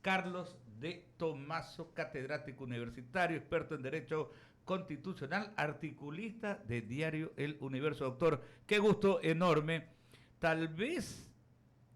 Carlos de Tomaso, catedrático universitario, experto en Derecho Constitucional, articulista de Diario El Universo. Doctor, qué gusto enorme. Tal vez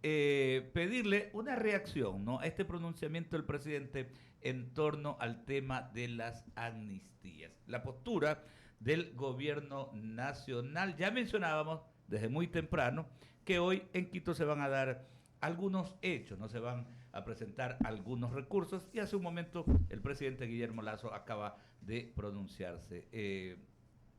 pedirle una reacción, ¿no?, a este pronunciamiento del presidente en torno al tema de las amnistías. La postura del gobierno nacional. Ya mencionábamos desde muy temprano que hoy en Quito se van a dar algunos hechos, no se van a presentar algunos recursos, y hace un momento el presidente Guillermo Lasso acaba de pronunciarse.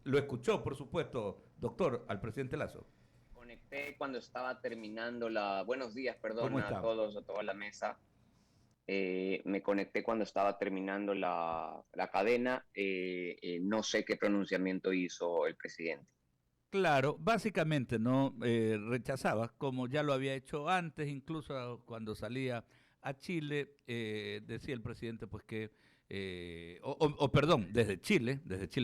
Lo escuchó, por supuesto, doctor, al presidente Lasso. Conecté cuando estaba terminando la... Buenos días, ¿Cómo perdón, a está? todos, a toda la mesa. Me conecté cuando estaba terminando la cadena. No sé qué pronunciamiento hizo el presidente. Claro, básicamente no rechazaba, como ya lo había hecho antes, incluso cuando salía a Chile, decía el presidente pues que, perdón, desde Chile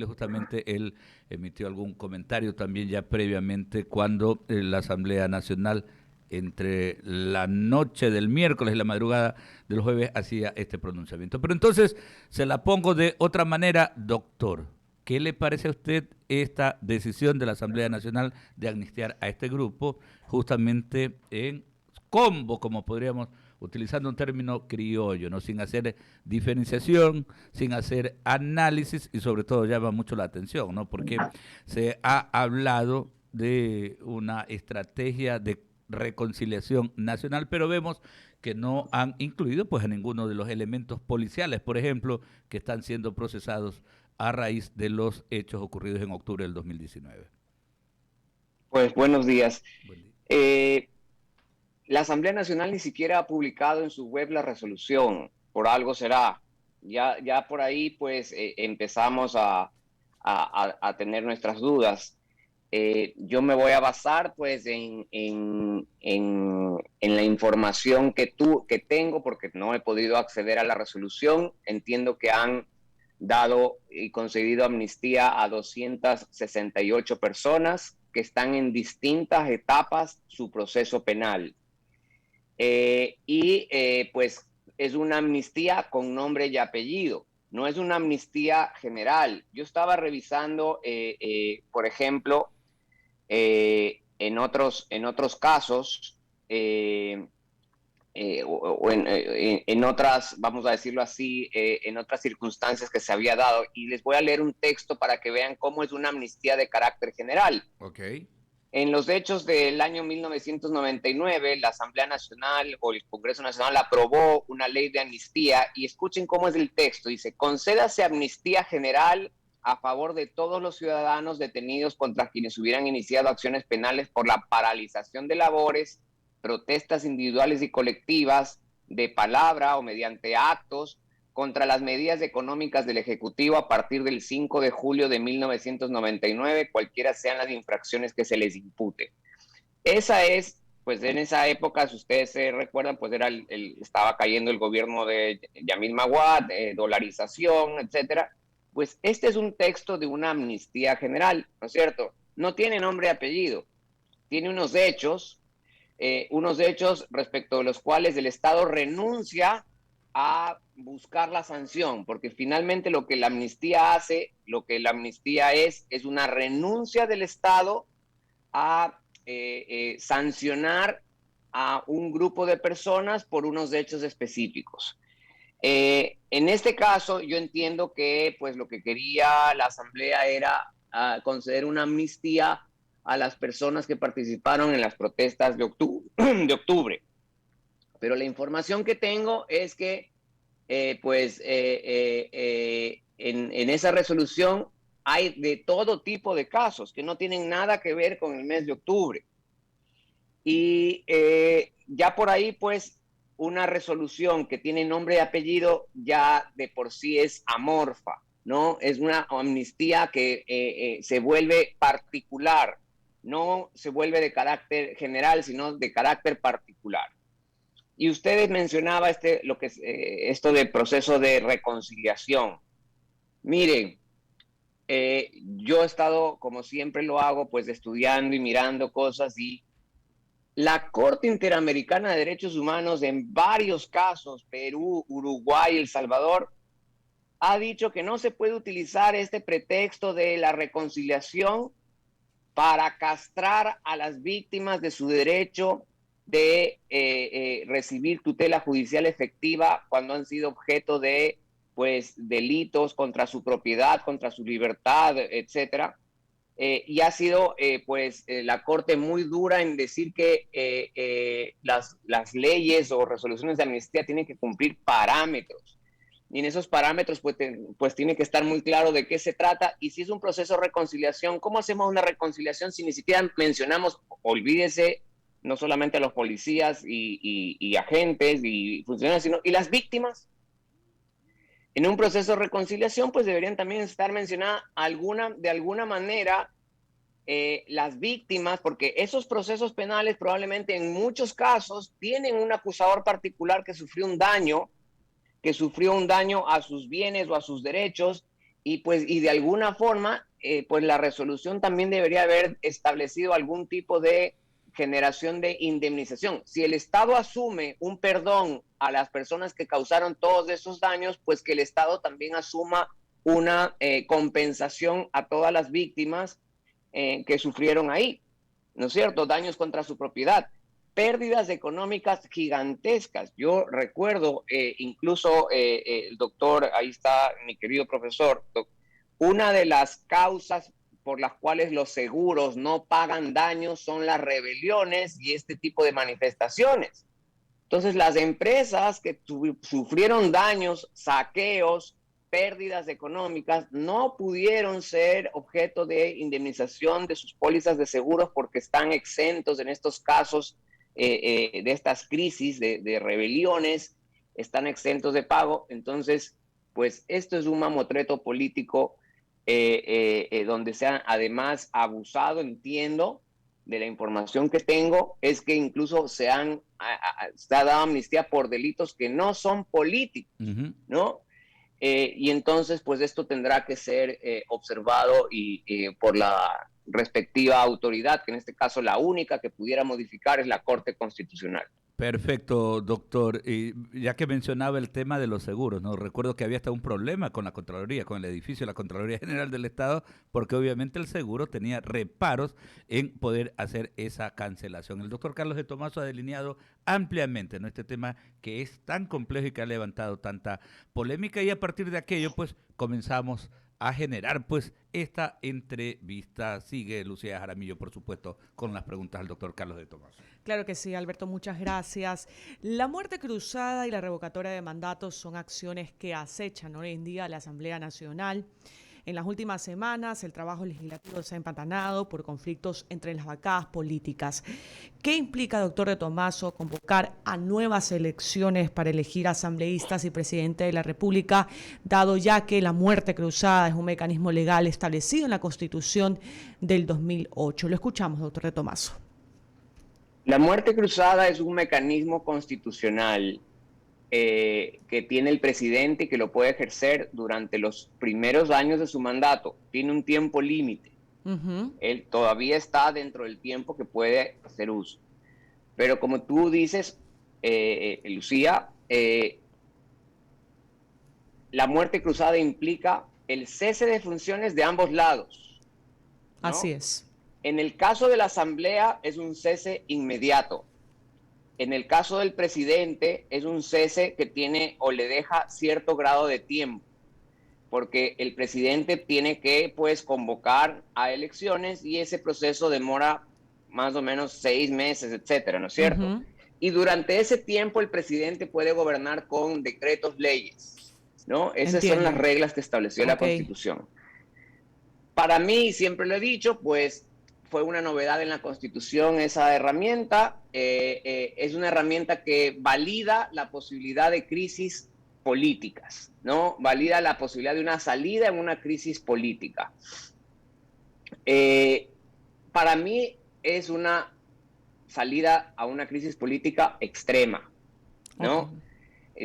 justamente él emitió algún comentario también ya previamente cuando la Asamblea Nacional entre la noche del miércoles y la madrugada del jueves hacía este pronunciamiento. Pero entonces se la pongo de otra manera, doctor. ¿Qué le parece a usted esta decisión de la Asamblea Nacional de amnistiar a este grupo justamente en combo, como podríamos, utilizando un término criollo, ¿no?, sin hacer diferenciación, sin hacer análisis, y sobre todo llama mucho la atención, ¿no?, porque se ha hablado de una estrategia de reconciliación nacional, pero vemos que no han incluido pues a ninguno de los elementos policiales, por ejemplo, que están siendo procesados a raíz de los hechos ocurridos en octubre del 2019. Pues buenos días. Buen día. Eh, la Asamblea Nacional ni siquiera ha publicado en su web la resolución. Por algo será. Ya por ahí pues empezamos a tener nuestras dudas. Yo me voy a basar pues en la información que tengo, porque no he podido acceder a la resolución. Entiendo que han dado y concedido amnistía a 268 personas que están en distintas etapas su proceso penal. Pues es una amnistía con nombre y apellido. No es una amnistía general. Yo estaba revisando, por ejemplo, en otros casos, en otras, vamos a decirlo así, en otras circunstancias que se había dado. Y les voy a leer un texto para que vean cómo es una amnistía de carácter general. Ok. En los hechos del año 1999, la Asamblea Nacional o el Congreso Nacional aprobó una ley de amnistía, y escuchen cómo es el texto. Dice: concédase amnistía general a favor de todos los ciudadanos detenidos contra quienes hubieran iniciado acciones penales por la paralización de labores, protestas individuales y colectivas, de palabra o mediante actos, contra las medidas económicas del Ejecutivo a partir del 5 de julio de 1999, cualquiera sean las infracciones que se les impute. Esa es, pues en esa época, si ustedes se recuerdan, pues estaba cayendo el gobierno de Yamil Maguad, dolarización, etcétera. Pues este es un texto de una amnistía general, ¿no es cierto? No tiene nombre y apellido, tiene unos hechos respecto de los cuales el Estado renuncia a buscar la sanción, porque finalmente lo que la amnistía hace, lo que la amnistía es una renuncia del Estado a sancionar a un grupo de personas por unos hechos específicos. En este caso, yo entiendo que pues lo que quería la Asamblea era conceder una amnistía a las personas que participaron en las protestas de octubre. Pero la información que tengo es que en esa resolución hay de todo tipo de casos que no tienen nada que ver con el mes de octubre. Y ya por ahí, pues, una resolución que tiene nombre y apellido ya de por sí es amorfa, ¿no? Es una amnistía que se vuelve particular, no se vuelve de carácter general, sino de carácter particular. Y ustedes mencionaba esto del proceso de reconciliación. Miren, yo he estado, como siempre lo hago, pues estudiando y mirando cosas, y La Corte Interamericana de Derechos Humanos en varios casos, Perú, Uruguay, El Salvador, ha dicho que no se puede utilizar este pretexto de la reconciliación para castrar a las víctimas de su derecho de recibir tutela judicial efectiva cuando han sido objeto de pues delitos contra su propiedad, contra su libertad, etcétera. Y ha sido la Corte muy dura en decir que las leyes o resoluciones de amnistía tienen que cumplir parámetros. Y en esos parámetros pues tiene que estar muy claro de qué se trata y si es un proceso de reconciliación, ¿cómo hacemos una reconciliación si ni siquiera mencionamos, olvídese, no solamente a los policías y agentes y funcionarios, sino y las víctimas? En un proceso de reconciliación pues deberían también estar mencionadas de alguna manera las víctimas, porque esos procesos penales probablemente en muchos casos tienen un acusador particular que sufrió un daño a sus bienes o a sus derechos y de alguna forma pues la resolución también debería haber establecido algún tipo de generación de indemnización. Si el Estado asume un perdón a las personas que causaron todos esos daños, pues que el Estado también asuma una compensación a todas las víctimas que sufrieron ahí, ¿no es cierto? Daños contra su propiedad, pérdidas económicas gigantescas. Yo recuerdo, incluso el doctor, ahí está mi querido profesor, una de las causas por las cuales los seguros no pagan daños son las rebeliones y este tipo de manifestaciones. Entonces, las empresas que sufrieron daños, saqueos, pérdidas económicas, no pudieron ser objeto de indemnización de sus pólizas de seguros porque están exentos en estos casos de estas crisis, de rebeliones, están exentos de pago. Entonces, pues esto es un mamotreto político donde se ha además abusado, entiendo, de la información que tengo, es que incluso se ha dado amnistía por delitos que no son políticos, ¿no? Y entonces, pues esto tendrá que ser observado por la respectiva autoridad, que en este caso la única que pudiera modificar es la Corte Constitucional. Perfecto, doctor. Y ya que mencionaba el tema de los seguros, ¿no? Recuerdo que había hasta un problema con la Contraloría, con el edificio de la Contraloría General del Estado, porque obviamente el seguro tenía reparos en poder hacer esa cancelación. El doctor Carlos de Tomaso ha delineado ampliamente, ¿no?, este tema que es tan complejo y que ha levantado tanta polémica, y a partir de aquello, pues, comenzamos a generar pues esta entrevista. Sigue Lucía Jaramillo, por supuesto, con las preguntas al doctor Carlos de Tomaso. Claro que sí, Alberto, muchas gracias. La muerte cruzada y la revocatoria de mandatos son acciones que acechan hoy en día a la Asamblea Nacional. En las últimas semanas, el trabajo legislativo se ha empantanado por conflictos entre las bancadas políticas. ¿Qué implica, doctor de Tomaso, convocar a nuevas elecciones para elegir asambleístas y presidente de la República, dado ya que la muerte cruzada es un mecanismo legal establecido en la Constitución del 2008? Lo escuchamos, doctor de Tomaso. La muerte cruzada es un mecanismo constitucional que tiene el presidente y que lo puede ejercer durante los primeros años de su mandato. Tiene un tiempo límite. Él todavía está dentro del tiempo que puede hacer uso. Pero como tú dices, Lucía, la muerte cruzada implica el cese de funciones de ambos lados, ¿no? Así es. En el caso de la Asamblea es un cese inmediato. En el caso del presidente es un cese que tiene o le deja cierto grado de tiempo, porque el presidente tiene que pues convocar a elecciones y ese proceso demora más o menos 6 meses, etcétera, ¿no es cierto? Y durante ese tiempo el presidente puede gobernar con decretos, leyes, ¿no? Esas son las reglas que estableció la Constitución. Para mí, siempre lo he dicho, pues fue una novedad en la Constitución esa herramienta. Es una herramienta que valida la posibilidad de crisis políticas, ¿no? Valida la posibilidad de una salida en una crisis política. Para mí es una salida a una crisis política extrema, ¿no?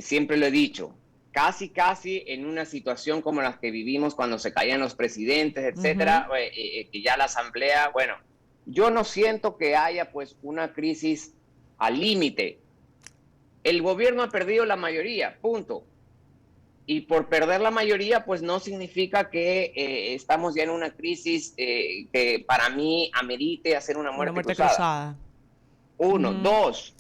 Siempre lo he dicho, casi en una situación como la que vivimos cuando se caían los presidentes, etcétera, que ya la Asamblea, bueno, Yo no siento que haya pues una crisis al límite. El gobierno ha perdido la mayoría, punto. Y por perder la mayoría, pues no significa que estamos ya en una crisis que para mí amerite hacer una muerte cruzada. Uno. Dos,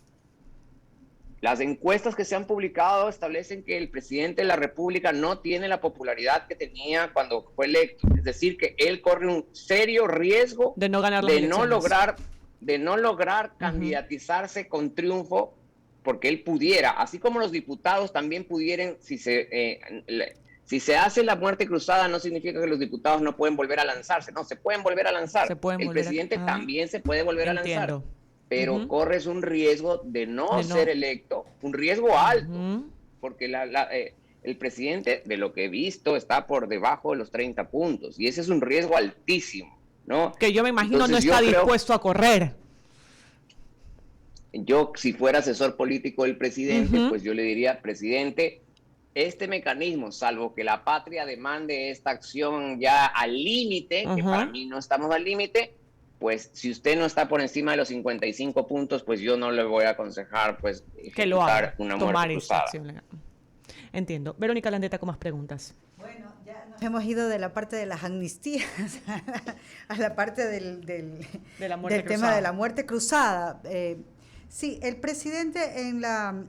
las encuestas que se han publicado establecen que el presidente de la República no tiene la popularidad que tenía cuando fue electo. Es decir, que él corre un serio riesgo de no ganar las elecciones. de no lograr candidatizarse con triunfo, porque él pudiera, así como los diputados también pudieran, si se hace la muerte cruzada, no significa que los diputados no pueden volver a lanzarse, no, se pueden volver a lanzar. El presidente también se puede volver a lanzar, pero corres un riesgo de no ser electo, un riesgo alto, porque el presidente, de lo que he visto, está por debajo de los 30 puntos, y ese es un riesgo altísimo, ¿no? Que yo me imagino entonces, no está dispuesto a correr. Yo, si fuera asesor político del presidente, pues yo le diría, presidente, este mecanismo, salvo que la patria demande esta acción ya al límite, que para mí no estamos al límite, pues si usted no está por encima de los 55 puntos, pues yo no le voy a aconsejar pues que lo haga, una muerte cruzada. Entiendo. Verónica Landeta, con más preguntas. Bueno, ya nos hemos ido de la parte de las amnistías a la parte del tema de la muerte cruzada. Sí, el presidente en la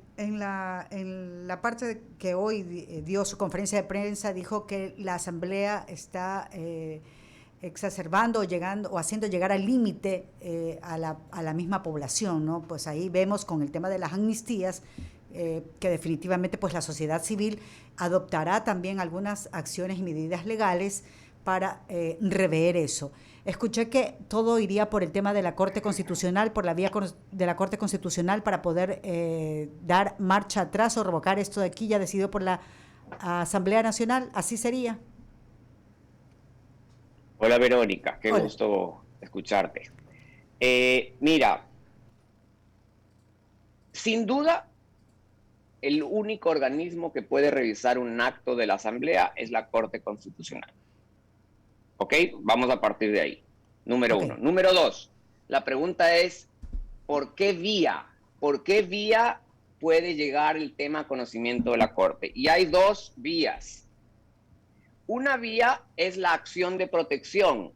parte que hoy dio su conferencia de prensa dijo que la Asamblea está exacerbando o haciendo llegar al límite a la misma población, ¿no? Pues ahí vemos con el tema de las amnistías que definitivamente pues la sociedad civil adoptará también algunas acciones y medidas legales para rever eso. Escuché que todo iría por el tema de la Corte Constitucional, por la vía de la Corte Constitucional para poder dar marcha atrás o revocar esto de aquí ya decidido por la Asamblea Nacional. ¿Así sería? Hola Verónica, qué gusto escucharte. Mira, sin duda, el único organismo que puede revisar un acto de la Asamblea es la Corte Constitucional. ¿Ok? Vamos a partir de ahí. Número uno. Número dos, la pregunta es, ¿por qué vía? ¿Por qué vía puede llegar el tema a conocimiento de la Corte? Y hay dos vías. Una vía es la acción de protección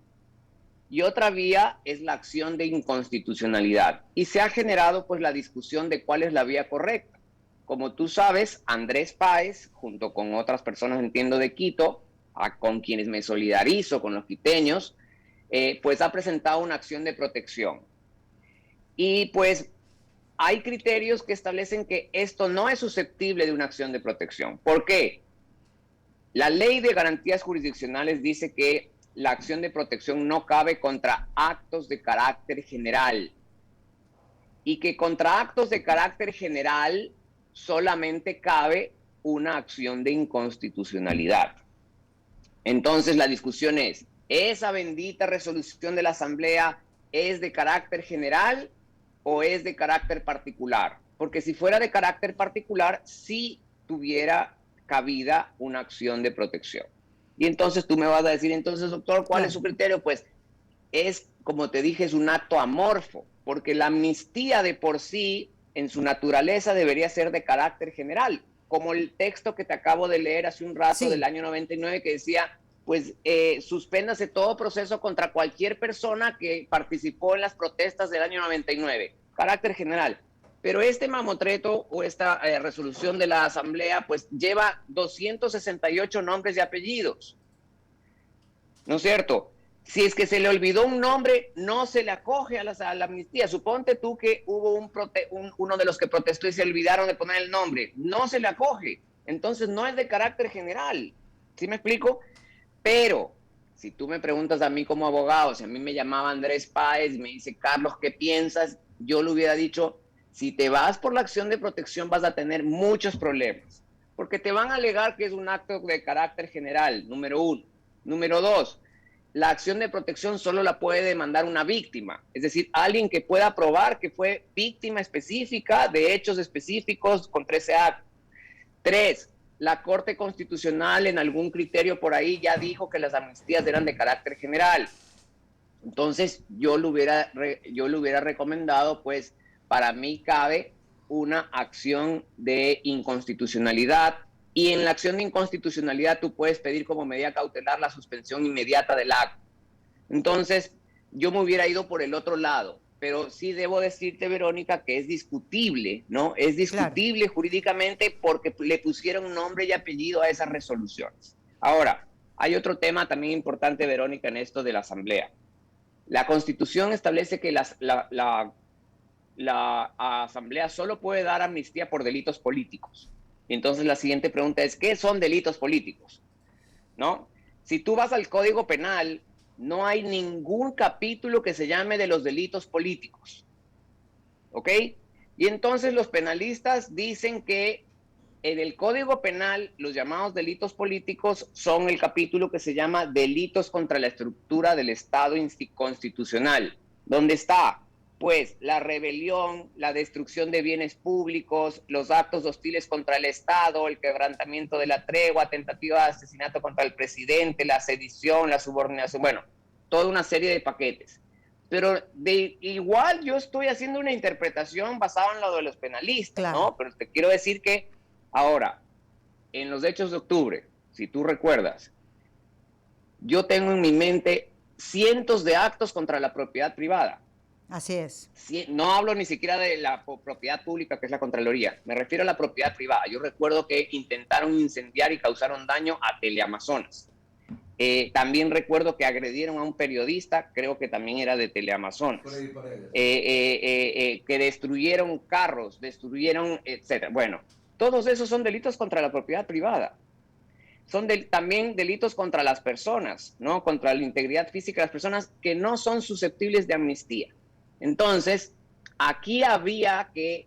y otra vía es la acción de inconstitucionalidad. Y se ha generado pues la discusión de cuál es la vía correcta. Como tú sabes, Andrés Páez, junto con otras personas, entiendo, de Quito, con quienes me solidarizo, con los quiteños, pues ha presentado una acción de protección. Y pues hay criterios que establecen que esto no es susceptible de una acción de protección. ¿Por qué? La Ley de Garantías Jurisdiccionales dice que la acción de protección no cabe contra actos de carácter general y que contra actos de carácter general solamente cabe una acción de inconstitucionalidad. Entonces la discusión es, ¿esa bendita resolución de la Asamblea es de carácter general o es de carácter particular? Porque si fuera de carácter particular, sí tuviera cabida una acción de protección. Y entonces tú me vas a decir, entonces, doctor, ¿cuál es su criterio? Pues es, como te dije, es un acto amorfo, porque la amnistía de por sí, en su naturaleza, debería ser de carácter general, como el texto que te acabo de leer hace un rato del año 99 que decía, pues suspéndase todo proceso contra cualquier persona que participó en las protestas del año 99, carácter general. Pero este mamotreto o esta resolución de la Asamblea pues lleva 268 nombres y apellidos, ¿no es cierto? Si es que se le olvidó un nombre, no se le acoge a la amnistía. Suponte tú que hubo uno de los que protestó y se olvidaron de poner el nombre. No se le acoge. Entonces no es de carácter general. ¿Sí me explico? Pero si tú me preguntas a mí como abogado, si a mí me llamaba Andrés Páez y me dice, Carlos, ¿qué piensas? Yo le hubiera dicho, si te vas por la acción de protección vas a tener muchos problemas. Porque te van a alegar que es un acto de carácter general, número uno. Número dos, la acción de protección solo la puede demandar una víctima, es decir, alguien que pueda probar que fue víctima específica de hechos específicos contra ese acto. Tres, la Corte Constitucional en algún criterio por ahí ya dijo que las amnistías eran de carácter general. Entonces, yo le hubiera recomendado, pues, para mí cabe una acción de inconstitucionalidad, y en la acción de inconstitucionalidad tú puedes pedir como medida cautelar la suspensión inmediata del acto. Entonces, yo me hubiera ido por el otro lado, pero sí debo decirte, Verónica, que es discutible, ¿no? Es discutible claro. Jurídicamente porque le pusieron nombre y apellido a esas resoluciones. Ahora, hay otro tema también importante, Verónica, en esto de la Asamblea. La Constitución establece que la Asamblea solo puede dar amnistía por delitos políticos. Y entonces la siguiente pregunta es, ¿qué son delitos políticos? ¿No? Si tú vas al Código Penal, no hay ningún capítulo que se llame de los delitos políticos. ¿Ok? Y entonces los penalistas dicen que en el Código Penal, los llamados delitos políticos son el capítulo que se llama delitos contra la estructura del Estado constitucional, donde está, pues, la rebelión, la destrucción de bienes públicos, los actos hostiles contra el Estado, el quebrantamiento de la tregua, tentativa de asesinato contra el presidente, la sedición, la subordinación, bueno, toda una serie de paquetes. Pero igual yo estoy haciendo una interpretación basada en lo de los penalistas, claro. ¿No? Pero te quiero decir que ahora, en los hechos de octubre, si tú recuerdas, yo tengo en mi mente cientos de actos contra la propiedad privada. Así es. No hablo ni siquiera de la propiedad pública, que es la Contraloría. Me refiero a la propiedad privada. Yo recuerdo que intentaron incendiar y causaron daño a Teleamazonas. También recuerdo que agredieron a un periodista, creo que también era de Teleamazonas. Por ahí. Que destruyeron carros, destruyeron, etcétera. Bueno, todos esos son delitos contra la propiedad privada. Son también delitos contra las personas, ¿no? Contra la integridad física de las personas que no son susceptibles de amnistía. Entonces, aquí habría que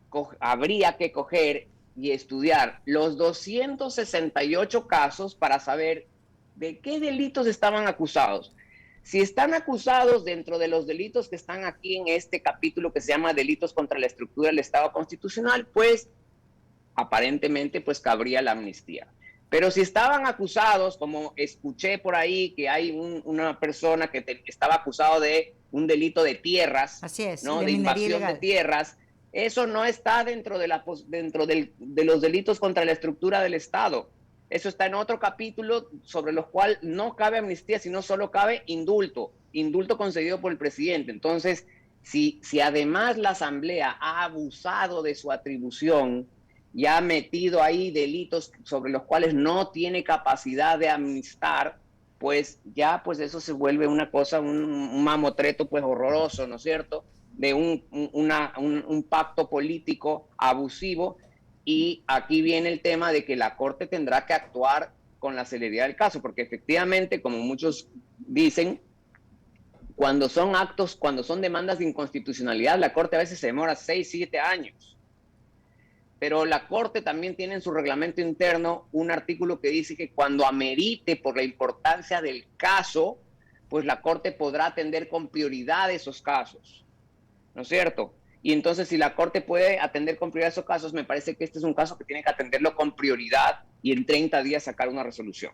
coger y estudiar los 268 casos para saber de qué delitos estaban acusados. Si están acusados dentro de los delitos que están aquí en este capítulo que se llama delitos contra la estructura del Estado constitucional, pues aparentemente pues cabría la amnistía. Pero si estaban acusados, como escuché por ahí que hay una persona que estaba acusado de un delito de tierras, así es, ¿no? De invasión ilegal de tierras, eso no está dentro de los delitos contra la estructura del Estado. Eso está en otro capítulo sobre los cuales no cabe amnistía, sino solo cabe indulto concedido por el presidente. Entonces, si además la Asamblea ha abusado de su atribución y ha metido ahí delitos sobre los cuales no tiene capacidad de amnistar, pues ya pues eso se vuelve una cosa, un mamotreto pues horroroso, ¿no es cierto?, de un pacto político abusivo. Y aquí viene el tema de que la Corte tendrá que actuar con la celeridad del caso, porque efectivamente, como muchos dicen, cuando son demandas de inconstitucionalidad, la Corte a veces se demora 6, 7 años. Pero la Corte también tiene en su reglamento interno un artículo que dice que cuando amerite por la importancia del caso, pues la Corte podrá atender con prioridad esos casos, ¿no es cierto? Y entonces si la Corte puede atender con prioridad esos casos, me parece que este es un caso que tiene que atenderlo con prioridad y en 30 días sacar una resolución.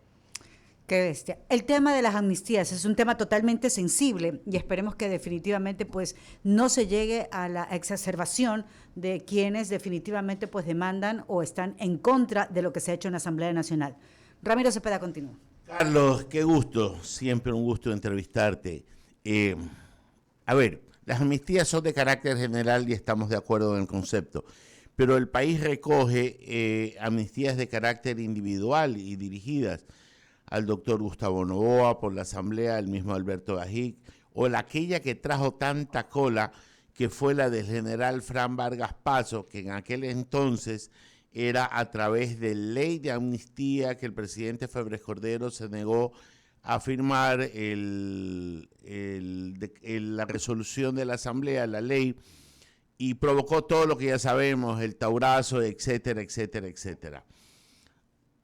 Qué bestia. El tema de las amnistías es un tema totalmente sensible y esperemos que definitivamente pues no se llegue a la exacerbación de quienes definitivamente pues demandan o están en contra de lo que se ha hecho en la Asamblea Nacional. Ramiro Cepeda, continúa. Carlos, qué gusto, siempre un gusto entrevistarte. A ver, las amnistías son de carácter general y estamos de acuerdo en el concepto, pero el país recoge amnistías de carácter individual y dirigidas al doctor Gustavo Noboa, por la Asamblea, el mismo Alberto Gajic, o aquella que trajo tanta cola, que fue la del general Fran Vargas Paso, que en aquel entonces era a través de ley de amnistía que el presidente Febres Cordero se negó a firmar la resolución de la Asamblea, la ley, y provocó todo lo que ya sabemos, el taurazo, etcétera, etcétera, etcétera.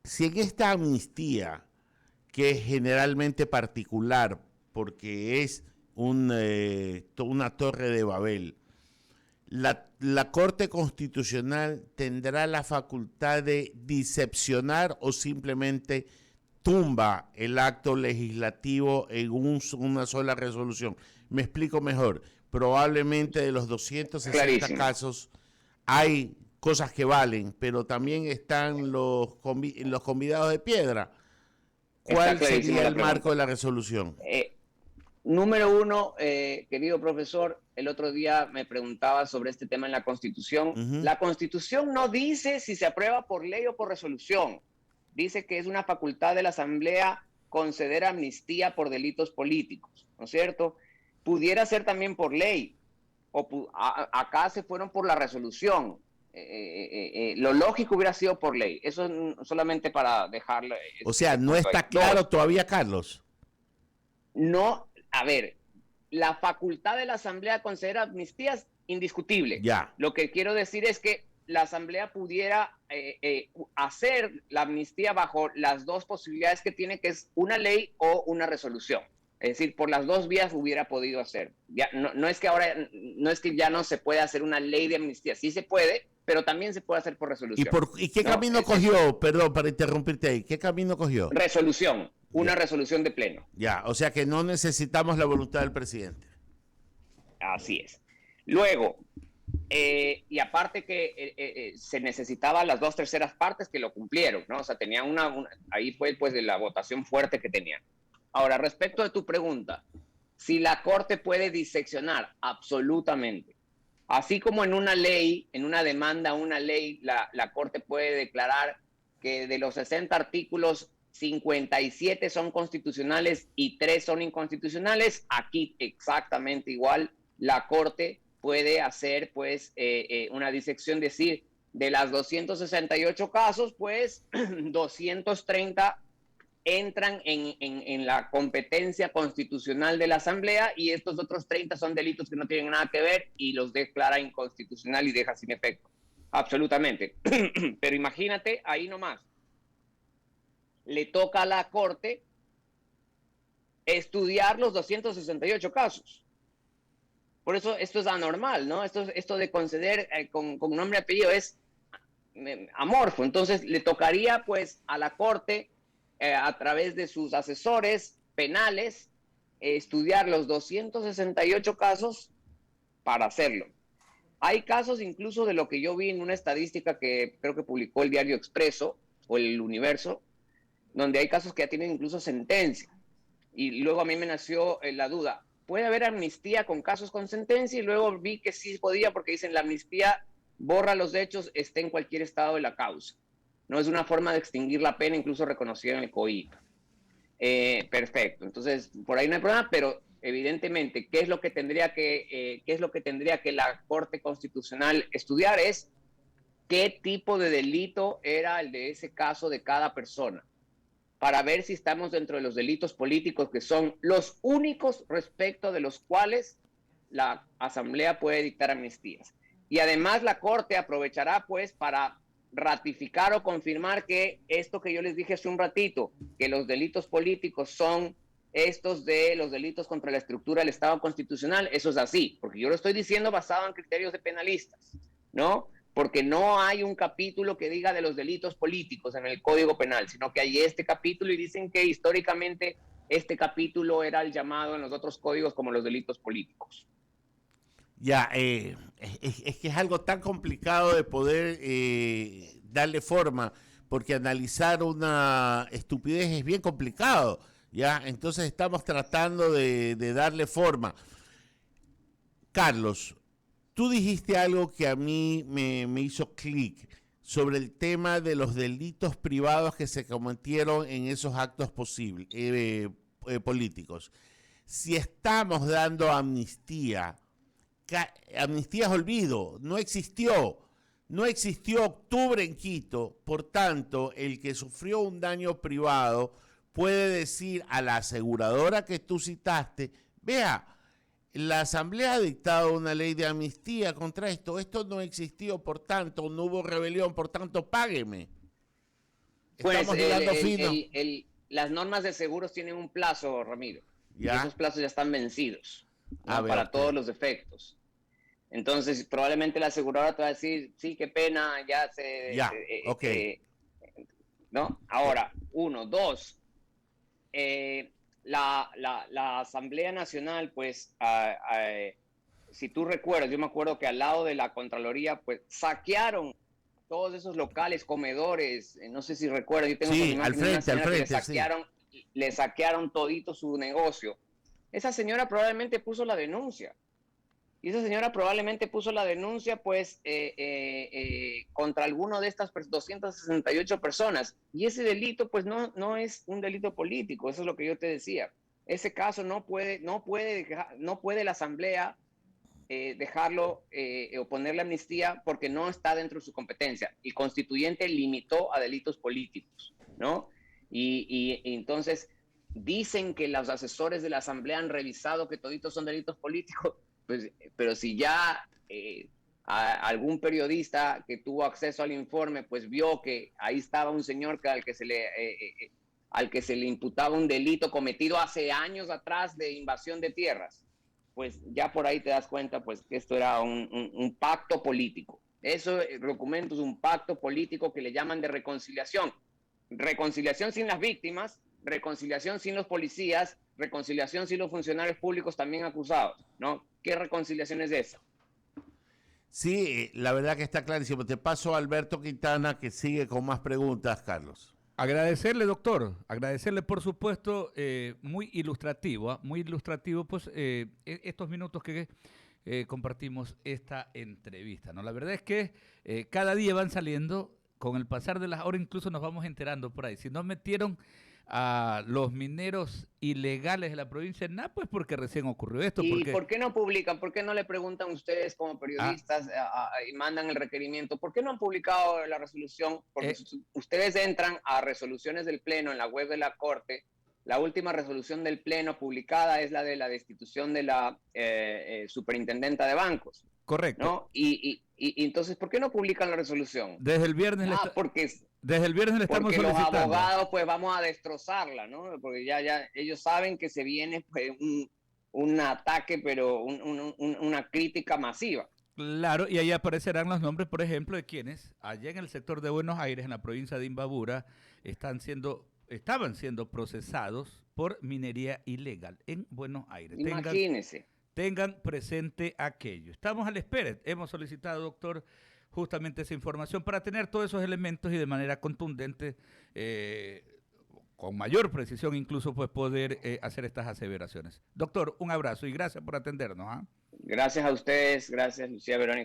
Si en esta amnistía, que es generalmente particular porque es una torre de Babel, la Corte Constitucional tendrá la facultad de diseccionar o simplemente tumba el acto legislativo en una sola resolución. Me explico mejor. Probablemente de los 260 Clarísimo. casos hay cosas que valen, pero también están los convidados de piedra. ¿Cuál sería el marco de la resolución? Número uno, querido profesor, el otro día me preguntaba sobre este tema en la Constitución. La Constitución no dice si se aprueba por ley o por resolución. Dice que es una facultad de la Asamblea conceder amnistía por delitos políticos, ¿no es cierto? Pudiera ser también por ley, o acá se fueron por la resolución. Lo lógico hubiera sido por ley. Eso solamente para dejarlo. O sea, no está claro todavía, Carlos. No, a ver, la facultad de la Asamblea conceder amnistías, indiscutible. Ya. Lo que quiero decir es que la Asamblea pudiera hacer la amnistía bajo las dos posibilidades que tiene, que es una ley o una resolución. Es decir, por las dos vías hubiera podido hacer. Ya, no es que ahora, no es que ya no se puede hacer una ley de amnistía. Sí se puede, pero también se puede hacer por resolución. ¿Y qué camino cogió? Perdón, para interrumpirte ahí. ¿Qué camino cogió? Resolución. Una resolución de pleno. Ya, o sea que no necesitamos la voluntad del presidente. Así es. Luego, y aparte que se necesitaban las 2/3 partes que lo cumplieron, ¿no? O sea, tenían ahí fue pues de la votación fuerte que tenían. Ahora, respecto de tu pregunta, si la Corte puede diseccionar, absolutamente. Así como en una ley, en una demanda, una ley, la Corte puede declarar que de los 60 artículos, 57 son constitucionales y 3 son inconstitucionales. Aquí exactamente igual, la Corte puede hacer pues una disección, decir, de las 268 casos, pues 230 entran en la competencia constitucional de la Asamblea y estos otros 30 son delitos que no tienen nada que ver y los declara inconstitucional y deja sin efecto. Absolutamente. Pero imagínate, ahí nomás, le toca a la Corte estudiar los 268 casos. Por eso esto es anormal, ¿no? Esto de conceder con nombre y apellido es amorfo. Entonces le tocaría pues a la Corte a través de sus asesores penales, estudiar los 268 casos para hacerlo. Hay casos incluso de lo que yo vi en una estadística que creo que publicó el diario Expreso o el Universo, donde hay casos que ya tienen incluso sentencia. Y luego a mí me nació la duda, ¿puede haber amnistía con casos con sentencia? Y luego vi que sí podía, porque dicen la amnistía borra los hechos, esté en cualquier estado de la causa. No es una forma de extinguir la pena, incluso reconocida en el COIP. Perfecto. Entonces, por ahí no hay problema, pero evidentemente, ¿qué es lo que tendría que la Corte Constitucional estudiar? Es qué tipo de delito era el de ese caso de cada persona, para ver si estamos dentro de los delitos políticos, que son los únicos respecto de los cuales la Asamblea puede dictar amnistías. Y además la Corte aprovechará pues para ratificar o confirmar que esto que yo les dije hace un ratito, que los delitos políticos son estos de los delitos contra la estructura del Estado constitucional, eso es así, porque yo lo estoy diciendo basado en criterios de penalistas, ¿no? Porque no hay un capítulo que diga de los delitos políticos en el Código Penal, sino que hay este capítulo y dicen que históricamente este capítulo era el llamado en los otros códigos como los delitos políticos. Ya, es que es algo tan complicado de poder darle forma, porque analizar una estupidez es bien complicado, ¿ya? Entonces estamos tratando de darle forma. Carlos, tú dijiste algo que a mí me hizo clic sobre el tema de los delitos privados que se cometieron en esos actos políticos. Si estamos dando amnistía es olvido, no existió octubre en Quito, por tanto, el que sufrió un daño privado puede decir a la aseguradora que tú citaste, vea, la Asamblea ha dictado una ley de amnistía contra esto no existió, por tanto, no hubo rebelión, por tanto, págueme. Pues las normas de seguros tienen un plazo, Ramiro, ¿ya? Y esos plazos ya están vencidos, ¿no? Para todos los efectos. Entonces, probablemente la aseguradora te va a decir, sí, qué pena, ya se... Ya, ok. ¿No? Ahora, 1, 2, la Asamblea Nacional, pues, si tú recuerdas, yo me acuerdo que al lado de la Contraloría, pues, saquearon todos esos locales, comedores, no sé si recuerdas, yo tengo Sí, al frente, le saquearon todito su negocio. Esa señora probablemente puso la denuncia. Y esa señora probablemente puso la denuncia, pues, contra alguno de estas 268 personas. Y ese delito, pues, no es un delito político. Eso es lo que yo te decía. Ese caso no puede la Asamblea dejarlo o ponerle amnistía porque no está dentro de su competencia. El constituyente limitó a delitos políticos, ¿no? Y entonces dicen que los asesores de la Asamblea han revisado que toditos son delitos políticos. Pues, pero si ya algún periodista que tuvo acceso al informe, pues vio que ahí estaba un señor al que se le imputaba un delito cometido hace años atrás de invasión de tierras, pues ya por ahí te das cuenta, pues, que esto era un pacto político. Eso, el documento es un pacto político que le llaman de reconciliación. Reconciliación sin las víctimas, reconciliación sin los policías, reconciliación sin los funcionarios públicos también acusados, ¿no? ¿Qué reconciliación es esa? Sí, la verdad que está clarísimo. Te paso a Alberto Quintana, que sigue con más preguntas, Carlos. Agradecerle, doctor, agradecerle, por supuesto, muy ilustrativo, pues, estos minutos que compartimos esta entrevista, ¿no? La verdad es que cada día van saliendo, con el pasar de las horas incluso nos vamos enterando por ahí. Si no metieron a los mineros ilegales de la provincia de Napo, pues porque recién ocurrió esto. ¿Y por qué no publican? ¿Por qué no le preguntan ustedes como periodistas y mandan el requerimiento? ¿Por qué no han publicado la resolución? Porque ustedes entran a resoluciones del Pleno en la web de la Corte. La última resolución del Pleno publicada es la de la destitución de la superintendenta de bancos. Correcto. ¿No? Y entonces, ¿por qué no publican la resolución? Desde el viernes le estamos solicitando. Los abogados, pues, vamos a destrozarla, ¿no? Porque ya ellos saben que se viene, pues, un ataque, pero una crítica masiva. Claro, y ahí aparecerán los nombres, por ejemplo, de quienes allá en el sector de Buenos Aires, en la provincia de Imbabura, estaban siendo procesados por minería ilegal en Buenos Aires. Imagínense. Tengan presente aquello. Estamos a la espera. Hemos solicitado, doctor, justamente esa información para tener todos esos elementos y de manera contundente, con mayor precisión incluso, pues poder hacer estas aseveraciones. Doctor, un abrazo y gracias por atendernos. Gracias a ustedes, gracias Lucía Verónica.